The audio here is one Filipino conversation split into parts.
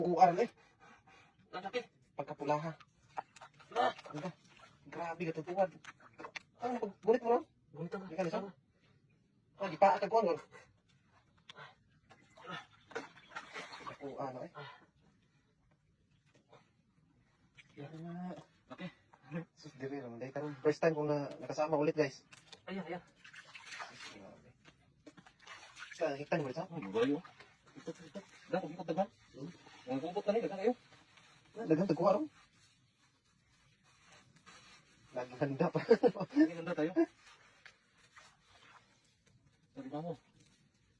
Uar eh. Laki. Pagkapulaha. Ah, Ano? Grabe ka tutuwad. Ano, gulit mo lang? gunita ka. Di ka lisod? Ah, di pa ka kuwan gol. Ako ano eh. Yan na. Okay. Sus diri lang dai karon. First time ko na nakasama ulit guys. Ayan, ayan. Sa hiktan mo sa? Magayo. Ito. Dako, ikot dagan. Ang kumpot ka ni, dagan kayo. Dagang tagkuha ron. Naghanda pa. Lagi nanda tayo. Sabi ba mo?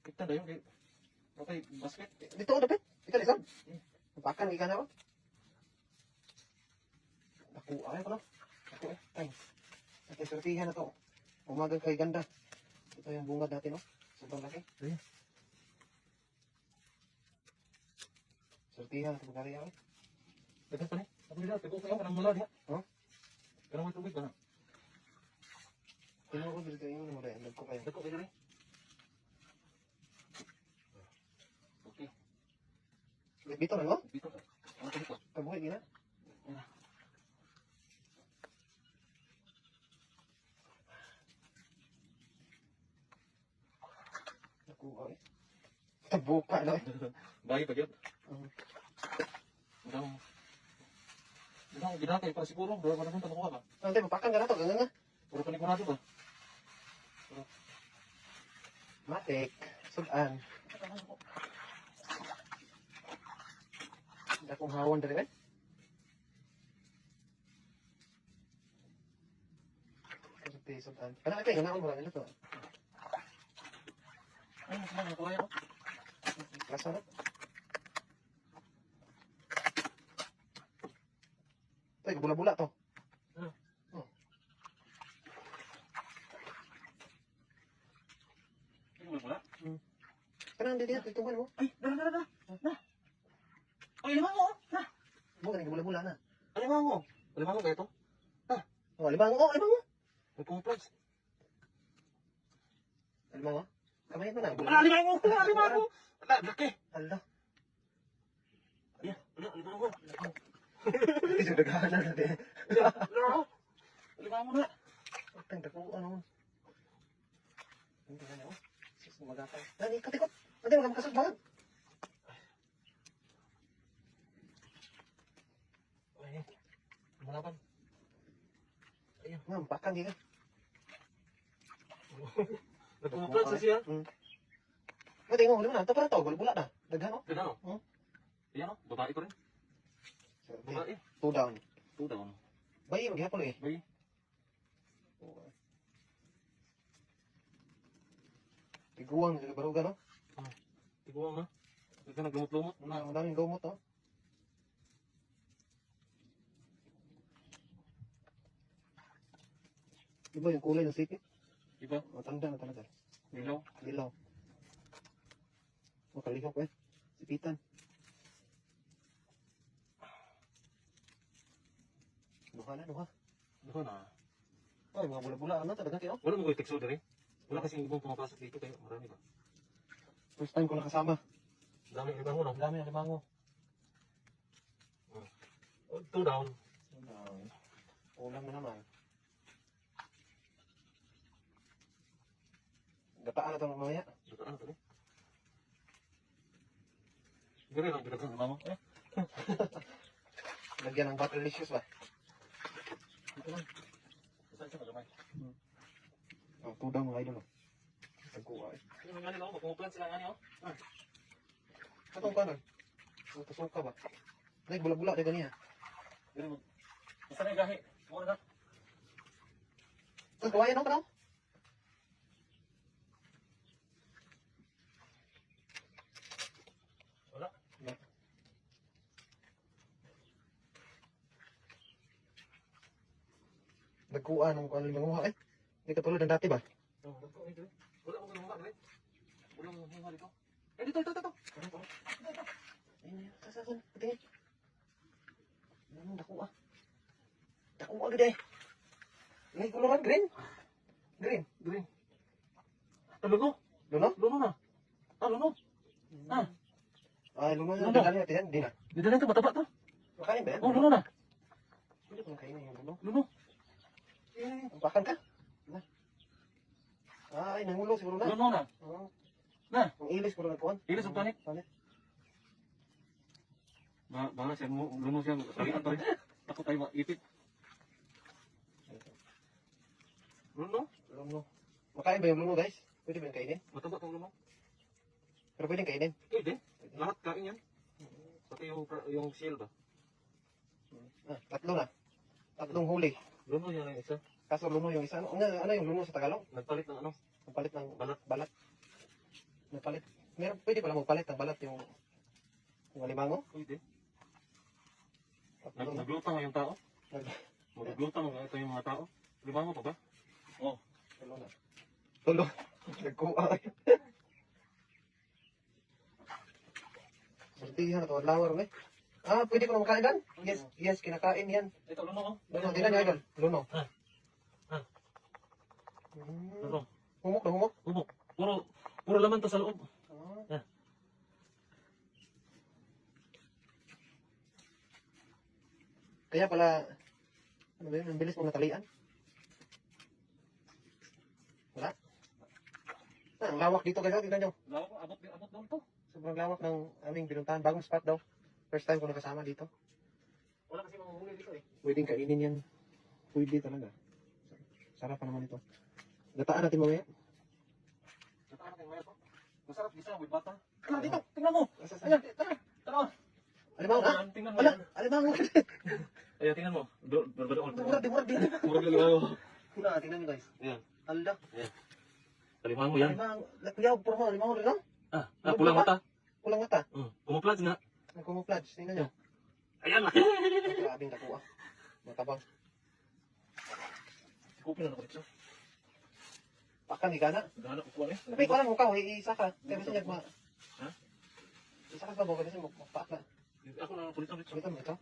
Kita na yun. Okay, basket. Dito dapat. Ika lisod. Pakan ika na ron. Ako ay ko na. Ako eh. Ay. At sortihan na to. Umagang kay ganda. Ito yung bungad natin oh. Sobrang laki. Ayan. Sortihan ito magkari ako. Dagan pa ni. Sabi nila, tigo kayo, kanang mula niya. Huh? Kanang may tubig ba na? Tinuod dito yung mo rin. Nagko kayo. Dako kayo rin. Okay. Bito na no? Bito ka. Ano ka dito? Kabuhay gina. Ayan. Ako ay. Tabuka na eh. Bahay pa yun. Um, Dang ginatay para siguro, bro, ano nang tanong ka ba? Nanti mapakan ka na to. Gangan nga. Puro panigurado ba? Matik. Sudan. Ada kong hawan dari kan? Seperti sudan. Karena apa yang naon mo lang ito? Ay, mas mga kuya ko. Lasa na. Ay, bula-bula to. Ano? Oh. Ano mo wala? Karena hindi dito ituman mo. Ay, dala. Na. Ay, limang mo. Na. Mo ganing bula-bula na. Limang mo. Limang mo kaya to? Oh, limang oh, limang mo. May complex. Limang oh. Kamay mo na. Limang mo. Limang mo. Ala, laki. Allah. Ayan, limang mo. Hindi siya dagahan na natin. Limang mo na. Teng dako ano. Hindi na oh. Sus magakay. Nani katikot. Nanti magkasag banget. Ay, malaban. Ayan. Ma'am, pakan di ka. Nagkumuplat sa siya. Mati mo, na. Ito para to, bula na. Daghan oh. Ganda no? Ayan o, babae ko rin. Babae. 2 down. 2 down. Bayi maghapon eh. Bay. Tiguang sa baruga no. Tiguang na. Ito na lumot-lumot. Ang daming gamot oh. Diba yung kulay ng sipit? Iba. Matanda na talaga. Dilaw. Dilaw. Makalihok eh. Sipitan. Duha na, duha. Ano na? Ay, mga bula-bula. Ano talaga kayo? Wala mo ko i-texto rin. Wala kasing ibang pumapasok dito kaya marami ba? First time ko nakasama. Dami ibang mo no? Ang dami ng limango. 2 down. Ulam na naman. Gataan na ito mamaya. Dito ano to ni? Gari lang pinagkang mama. Lagyan ng butterlicious ba? Dito lang. Saan siya magamay? Oh, tudang mga idol. Tagkuha eh. Yung mga nila ko, magkumuplan sila nga niyo. Katong kanon. Suka ba? Ay, bula-bula kayo ganiya. Gari mo. Isa na yung gahi. Muna na. Ang kawayan no, parang? Wala. Nagkuha nung kung ano yung manguha eh. Hindi katulad ng dati ba? Wala mo ganun ba? Wala mo hinga dito. Eh, dito. Ayun na yun. Sasasan. Patingin. Ano, dakuha. Dakuha agad eh. May kuluran, green. Green. Green. Luno? Luno? Luno na. Luno. Ay, luno na. Luno. Dadali natin yan. Hindi na. Dito na ito, mataba to. Makain ba yan? Oh, luno na. Pwede kong kainin yung luno. Luno. Bakan ka? Na. Ay, nangulo siguro na. Luno na. Oo. Na. Ang ilis ko na nagkuhan. Ilis ang panik. Panik. Baka siya, luno siya. Talian pa rin. Takot tayo maipit. Luno? Luno. Makain ba yung luno, guys? Pwede ba yung kainin? Mataba tong luno. Pero pwede kainin. Pwede. Lahat kain yan. Pati yung seal ba? Ah, tatlo na. Tatlong huli. Luno yan ang isa. Kaso luno yung isa. Ano yung luno sa Tagalog? Nagpalit ng ano? Nagpalit ng Balat. balat. Nagpalit. Meron, pwede pala magpalit ng balat yung alimango. Pwede. Tatlo na. Naglutang nga yung tao. Nag- Maglutang nga ito yung mga tao. Lima mo pa ba? Oo. Tulo na. Tulo. Nagkuha. Saltihan ito. Lawar eh. Ah, pwede ko na makain yan? Yes, yes, kinakain yan. Ito, luno oh. Luno, tingnan niyo idol. Luno. Ah. Ah. Hmm. Humok na humok. Bubok. Puro laman to sa loob. Ah. Ah. Kaya pala, ano ba yun, ang bilis mong natalian. Wala. Ah, ang lawak dito guys, tingnan nyo. Lawak, abot doon to. Sobrang lawak ng aming pinuntahan. Bagong spot daw. First time ko nakasama dito. Wala kasi mga huli dito eh. Pwedeng kainin yan. Pwede talaga. Sarap pa naman ito. Gataan natin mamaya. Nataan natin maya to. Masarap gisa with butter. Ah, dito. Tingnan mo. Asa- Ayan, tara. Tara. Alimango ha? Tingnan mo. Wala, alimango. Ayan, tingnan mo. Doon. Murad, murad dito. Murag alimango. Una, tingnan nyo guys. Ayan. Alda. Alimango yan. Alimango. Lakuyaw, puro mo. Alimango rin lang. Pulang mata. Kulang mata. Kumuplad nga. Nagkumuflage. Tingnan nyo. Ayan. Grabing nakuha. Matabang. Kupin na nakulit siya. Pakang igana. Gano'n kukuha eh. Napay ko lang mukha. Isa ka. Kaya kasi nagma... Ha? Isa ka sa bago kasi magpaak na. Ako na nakulit ulit siya. Ito mo ito.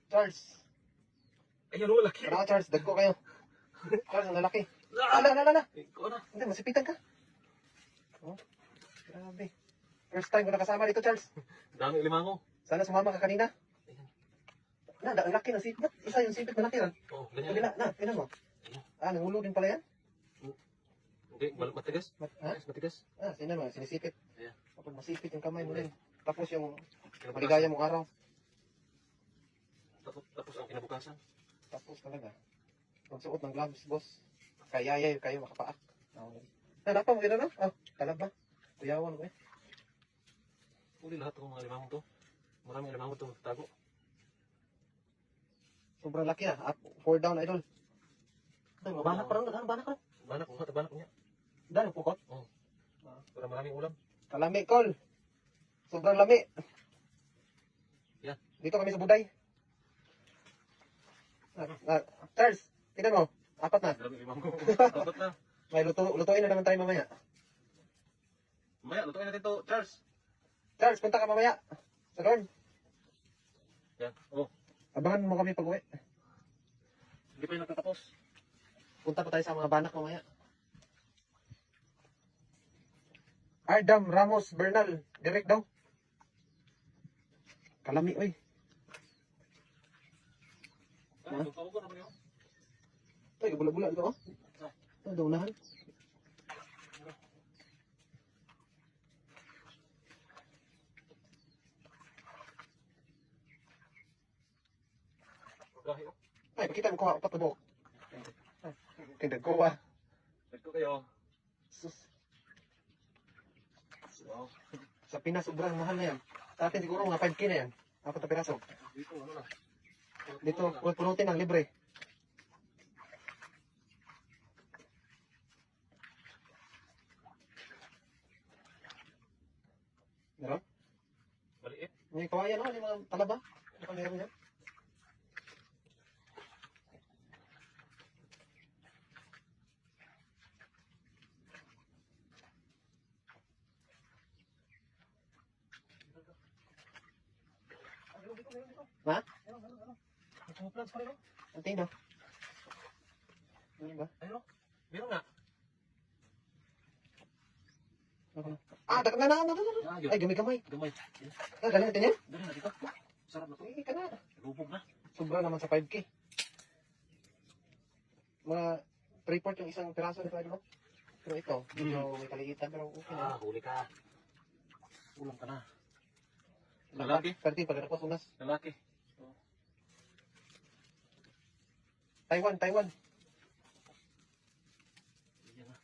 Charles. Ayan o, laki. Tara Charles. Dagko kayo. Charles, ang lalaki. Ala. Ikaw na. Hindi, masipitan ka. Oh, grabe. First time ko nakasama dito, Charles. Dami alimango. Sana sumama ka kanina. Ang laki ng sipit. Isa yung sipit na laki rin. Oh, Kabila, ganyan. tingnan mo. Ah, nangulo din pala yan. Hindi, matigas. Ha? Matigas. Tingnan mo, sinisipit. Ayan. Kapag masipit yung kamay mo din. Tapos yung maligaya mong araw. Tapos ang kinabukasan. Tapos talaga. Magsuot ng gloves, boss. Kayayay kayo makapaak. Dapat mo gano'n, no? Talab ba? Kuyawan ko eh. Uli lahat ng mga alimango to. Maraming alimango to tago. Sobrang laki ah. 4 down, idol. Banak pa rin. Banak pa rin. Banak niya. Dahil pukot. Para maraming ulam. Kalami, Col. Sobrang lami. Yan. Dito kami sa Buday. Charles, tingnan mo. 4 na. Maraming alimango. Dapat na. May lutuin na naman tayo mamaya. Maya, lutuin natin to, Charles. Charles, punta ka mamaya. Sa Lord. Yan. Oh. Abangan mo kami pag uwi. Hindi pa yung nagtatapos. Punta pa tayo sa mga banak mamaya. Ardam Ramos Bernal. Direct daw. Kalami, oy. Tawag ko na ba yun? Ay, bula-bula ito, oh. Ito, daunahan. Ay, pakita mo ko, upat na buhok. Tindag ko, ah. Ito kayo. Sus. Wow. Sa Pinas, sobrang mahal na yan. Sa atin siguro mga 5K na yan. 4 na piraso. Dito, ano na? Dito, punutin ang libre. Meron? Maliit. May kawayan, oh. May mga talaba. Ano pa meron yan? Ha? May tumuplans pa rin, oh. Ang tino. Ano ba? Ayun, oh. Meron nga. Ah, dak na. Ah, yun. Ay, gamay-gamay. Gamay. Ah, dali natin yan. Dali na dito. Sarap na to. Eh, ka na. Lubog na. Sobra naman sa 5K. Mga 3/4 yung isang piraso nito, ano? Pero ito, medyo may kaliitan, pero okay na. Huli ka. Ulam ka na. Lalaki? Pwede, pagkatapos unas. Lalaki. Taiwan. Yan na.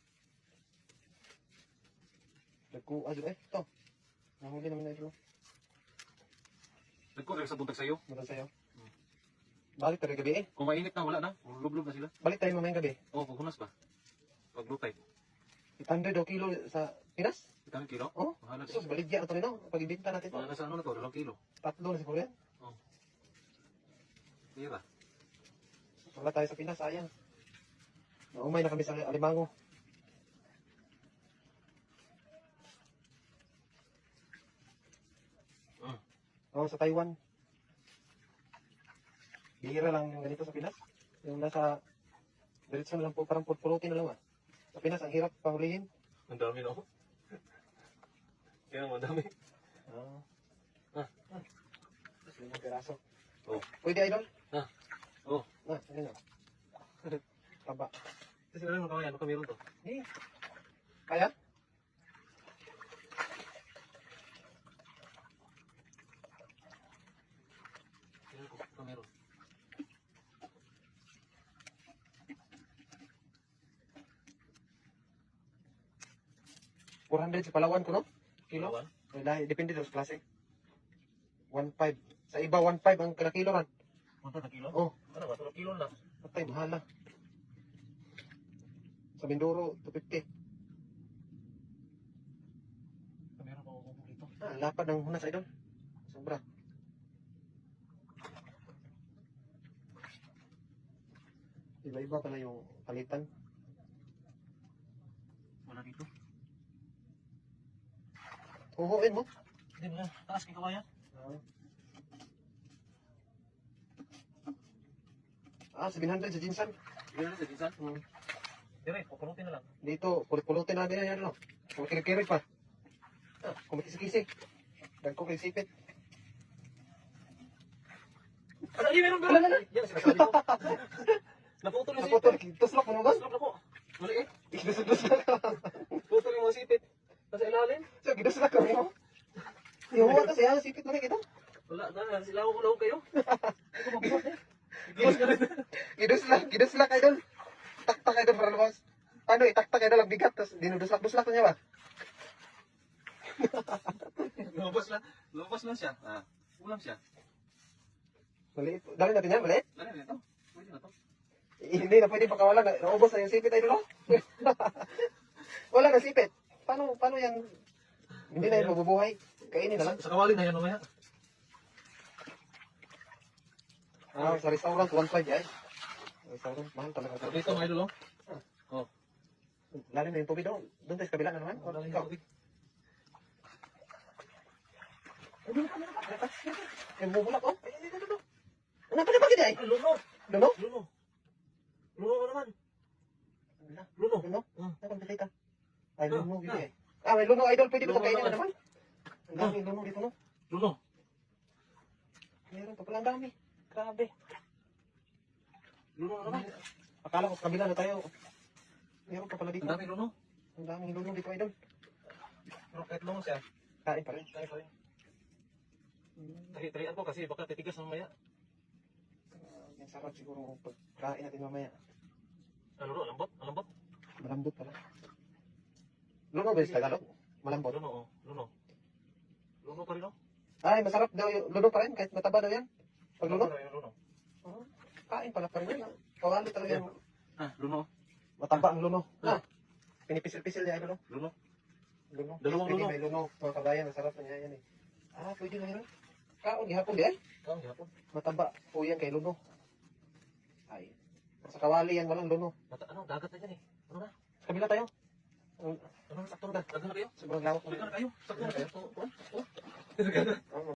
Ito. Nahuli naman na ito. Nagko sa buntag sa'yo. Meron sa'yo. Balik tayo gabi eh. Kung mainit na, wala na. Lublob na sila. Balik tayo mamayang gabi. Oo, paghunas pa. Paglutay. 800 kilo sa Pinas. Ito ng kilo? Oh, Mahala sus, din. baligya na ito rin, no? Pag-ibinta natin ito. Mahala sa ano na to, 2 kilo. 3 na siguro yan. Tira. Wala tayo sa Pinas, sayang. Naumay na kami sa Alimango. Oo, sa Taiwan. Bihira lang yung ganito sa Pinas. Yung nasa diretso na lang po, parang pulutin na lang ah. Sa Pinas, ang hirap pahulihin. Ang dami na ako. Kaya ang dami. Tapos limang piraso. Oh. Pwede, idol? Oh. Ayun o. Taba. Kasi ano kami, ano kami ron to? Eh. Kaya? Kaya ko kami ron. $400 sa Palawan ko, no? Kilo? Palawan? Dahil, depende doon sa klase. 1.5. Sa iba, 1.5 ang kada kilo ran. Punta na kilo? Oh. Ano ba? 2 kilo na. Patay, mahal na. Sa Mindoro, 250. Kami ron ako dito. Ah, lapad ng hunas, idol. Sobra. Iba-iba pala yung palitan. Wala dito. Huhuin mo. Hindi mo yan. Taas kay kawaya. Ah, 700 sa Jinsan. Hindi na sa Jinsan. Hmm. Dire, pupunutin na lang. Dito, pulit-pulutin natin yan, no? Kung kirik-kirik pa. Ah, kung kisi-kisi. Dagko kay sipit. Ano, hindi meron Wala, wala. Yan, sinasabi ko. Naputol yung Naputol, sipit. tuslok mo ba? Tuslok na po. Mali eh. Giduslok ka. Putol yung mga sipit. Nasa ilalim. So, giduslok ka mo. Yung huwa kasi, ah, sipit mo na kita. Wala na, silaw ko lang kayo. Ito mabuhat eh. Giduslak, idol. Taktak, idol, para lumabas. Paano, itaktak, idol, ang bigat, tapos dinuduslak-duslak niya ba? Lumabas lang siya. Ulam siya. Maliit. Dali natin yan, maliit. Lari na ito. Pwede na to. Hindi na pwede pakawalan. Naubos na yung sipit, idol, oh. Wala na sipit. Paano yan? Hindi na yan mabubuhay. Kainin na lang. Sa kawali na yan mamaya. Ah, sa restaurant, 1.5 yan. Restaurant, mahal talaga. Dito mga idol oh. Lalim na yung tubig doon. Doon tayo sa kabila na naman. Wala na Ikaw. yung tubig. Yung bubulak, oh. Ano pa na bakit ay? Luno. Luno? Luno. Luno ka naman. Wala. Luno. Luno? Hmm. Nakang pilita. Ay, luno, bibig eh. Ah, may luno, idol. Pwede ba ito kainin na naman? Ang dami luno dito, no? Luno. Meron pa pala ang dami. Grabe. Luno ka naman. Akala ko kabila na tayo. Meron pa pala dito. Ang dami luno. Ang daming luno dito, idol. Pero kahit luno siya. Kain pa rin. Kaya pa rin. Tari-tarian ko kasi baka titigas mamaya. Ang sarap siguro pagkain natin mamaya. Ano ro? Lambot? Ang lambot? Malambot pala. Luno ba yung Tagalog? Malambot. Luno oh. Luno. Luno pa rin oh. Ay, masarap daw yung luno pa rin. Kahit mataba daw yan. Pag luno. Luno. Kain pala pa rin yan. Kawali talaga yung Luno. mataba ang luno. Pinipisil-pisil niya, idol. Luno. Luno. Dalawang Pwede luno. may luno. Mga kabayan, masarap na niya yan eh. Ah, pwede na yun. Kaon, gihapon di ay. Kaon gihapon. Mataba po yan kay luno. Ay. Sa kawali yan, walang luno. Ano, dagat na yan eh. Ano na? Sa kabila tayo. Ano, sakto na. Dagat na kayo. Sobrang lawak. Dagat na kayo. Sakto na kayo. Oo.